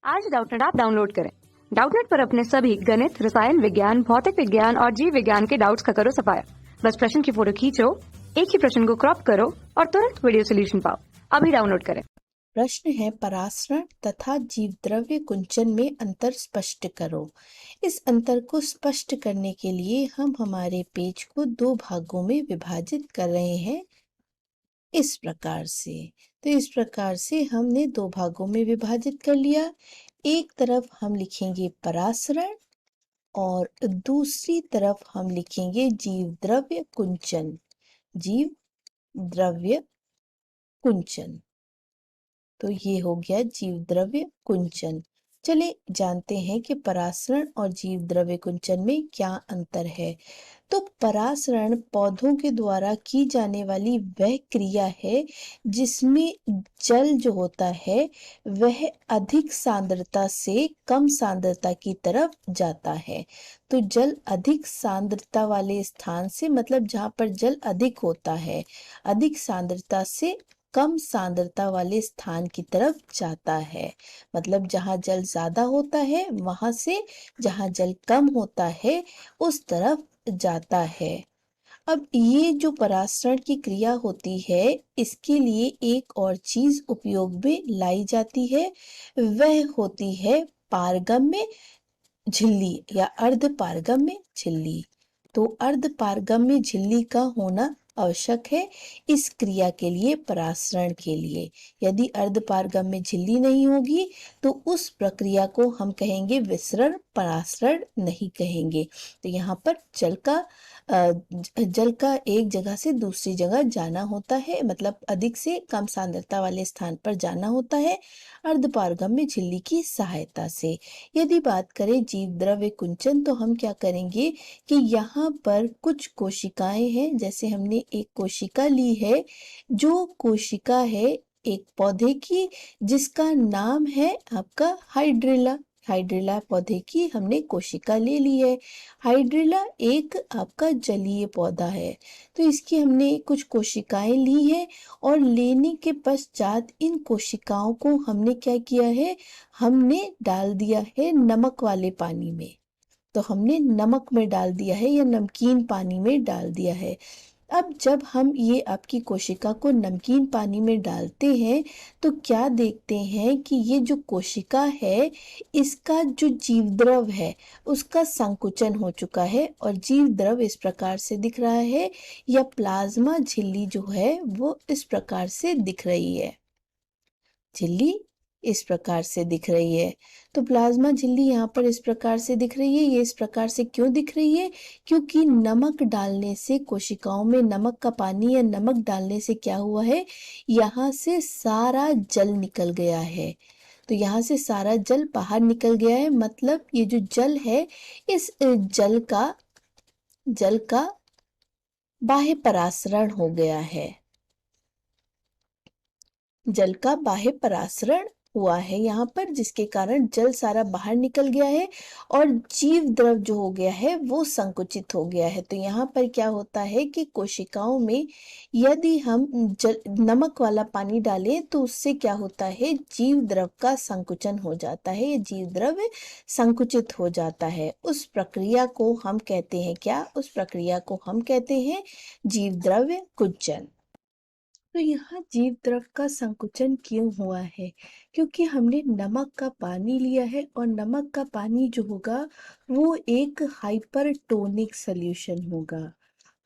आज Doubtnut app download करें। Doubtnut पर अपने सभी गणित, रसायन विज्ञान, भौतिक विज्ञान और जीव विज्ञान के डाउट्स का करो सफाया। बस प्रश्न की फोटो खींचो, एक ही प्रश्न को क्रॉप करो और तुरंत वीडियो सोल्यूशन पाओ। अभी डाउनलोड करें। प्रश्न है, परासरण तथा जीवद्रव्य कुंचन में अंतर स्पष्ट करो। इस अंतर को स्पष्ट करने के लिए हम हमारे पेज को दो भागों में विभाजित कर रहे हैं इस प्रकार से। तो इस प्रकार से हमने दो भागों में विभाजित कर लिया। एक तरफ हम लिखेंगे परासरण और दूसरी तरफ हम लिखेंगे जीवद्रव्य कुंचन। जीवद्रव्य कुंचन, तो ये हो गया जीवद्रव्य कुंचन। चले जानते हैं कि परासरण और जीवद्रव्य कुंचन में क्या अंतर है। तो परासरण पौधों के द्वारा की जाने वाली वह क्रिया है जिसमें जल जो होता है वह अधिक सांद्रता से कम सांद्रता की तरफ जाता है। तो जल अधिक सांद्रता वाले स्थान से, मतलब जहाँ पर जल अधिक होता है, अधिक सांद्रता से कम सांद्रता वाले स्थान की तरफ जाता है। मतलब जहाँ जल ज्यादा होता है वहां से जहाँ जल कम होता है उस तरफ जाता है। अब ये जो परासरण की क्रिया होती है इसके लिए एक और चीज उपयोग में लाई जाती है, वह होती है पारगम्य झिल्ली या अर्ध पारगम्य झिल्ली। तो अर्ध पारगम्य झिल्ली का होना आवश्यक है इस क्रिया के लिए, परासरण के लिए। यदि अर्ध पारगम्य झिल्ली नहीं होगी तो उस प्रक्रिया को हम कहेंगे विसरण, परासरण नहीं कहेंगे। तो यहाँ पर जल का एक जगह से दूसरी जगह जाना होता है, मतलब अधिक से कम सांद्रता वाले स्थान पर जाना होता है अर्ध पारगम्य झिल्ली की सहायता से। यदि बात करें जीवद्रव्य कुंचन, तो हम क्या करेंगे कि यहाँ पर कुछ कोशिकाएं हैं। जैसे हमने एक कोशिका ली है, जो कोशिका है एक पौधे की जिसका नाम है आपका हाइड्रिला। हाइड्रिला पौधे की हमने कोशिका ले ली है। हाइड्रिला एक आपका जलीय पौधा है। तो इसकी हमने कुछ कोशिकाएं ली है और लेने के पश्चात इन कोशिकाओं को हमने क्या किया है, हमने डाल दिया है नमक वाले पानी में। तो हमने नमक में डाल दिया है या नमकीन पानी में डाल दिया है। अब जब हम ये आपकी कोशिका को नमकीन पानी में डालते हैं तो क्या देखते हैं कि ये जो कोशिका है इसका जो जीवद्रव है उसका संकुचन हो चुका है और जीवद्रव इस प्रकार से दिख रहा है, या प्लाज्मा झिल्ली जो है वो इस प्रकार से दिख रही है। झिल्ली इस प्रकार से दिख रही है। तो प्लाज्मा झिल्ली यहाँ पर इस प्रकार से दिख रही है। ये इस प्रकार से क्यों दिख रही है? क्योंकि नमक डालने से, कोशिकाओं में नमक का पानी या नमक डालने से क्या हुआ है, यहाँ से सारा जल निकल गया है। तो यहाँ से सारा जल बाहर निकल गया है, मतलब ये जो जल है इस जल का बाह्य परासरण हो गया है। जल का बाह्य परासरण हुआ है यहाँ पर, जिसके कारण जल सारा बाहर निकल गया है और जीव द्रव जो हो गया है वो संकुचित हो गया है। तो यहाँ पर क्या होता है कि कोशिकाओं में यदि हम नमक वाला पानी डालें तो उससे क्या होता है, जीव द्रव का संकुचन हो जाता है, ये जीव द्रव संकुचित हो जाता है। उस प्रक्रिया को हम कहते हैं क्या? उस प्रक्रिया को हम कहते हैं जीव द्रव्य कुंचन। तो यहाँ जीव द्रव का संकुचन क्यों हुआ है? क्योंकि हमने नमक का पानी लिया है और नमक का पानी जो होगा वो एक हाइपरटोनिक सोल्यूशन होगा।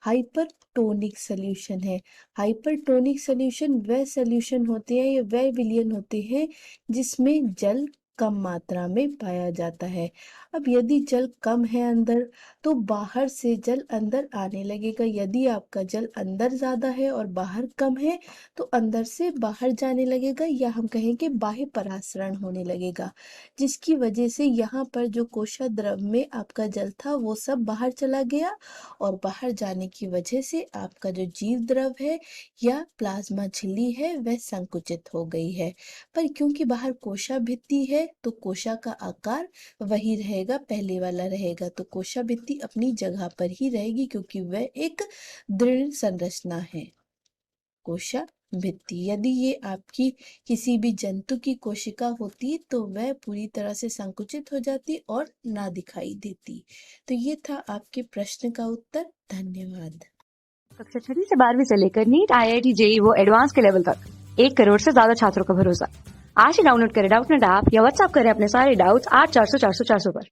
हाइपरटोनिक सोल्यूशन है। हाइपरटोनिक सोल्यूशन वह सोल्यूशन होते हैं या वह विलयन होते हैं जिसमें जल कम मात्रा में पाया जाता है। अब यदि जल कम है अंदर तो बाहर से जल अंदर आने लगेगा। यदि आपका जल अंदर ज्यादा है और बाहर कम है तो अंदर से बाहर जाने लगेगा, या हम कहेंगे बाह्य परासरण होने लगेगा, जिसकी वजह से यहाँ पर जो कोशाद्रव में आपका जल था वो सब बाहर चला गया और बाहर जाने की वजह से आपका जो जीव द्रव है या प्लाज्मा झिल्ली है वह संकुचित हो गई है। पर क्योंकि बाहर कोशा भित्ति है तो कोशा का आकार वही रहेगा, पहले वाला रहेगा। तो कोशा भित्ति अपनी जगह पर ही रहेगी क्योंकि वह एक दृढ़ संरचना है। कोशा भित्ति। यदि ये आपकी किसी भी जंतु की कोशिका होती तो वह पूरी तरह से संकुचित हो जाती और ना दिखाई देती। तो ये था आपके प्रश्न का उत्तर। धन्यवाद। कक्षा 6वीं से 12वीं से लेकर नीट, IIT, JEE वो एडवांस के लेवल तक 1 करोड़ से ज्यादा छात्रों का भरोसा। आज ही डाउनलोड करें डाउटनेट ऐप या व्हाट्सएप करें अपने सारे डाउट्स 8400 400 400 पर।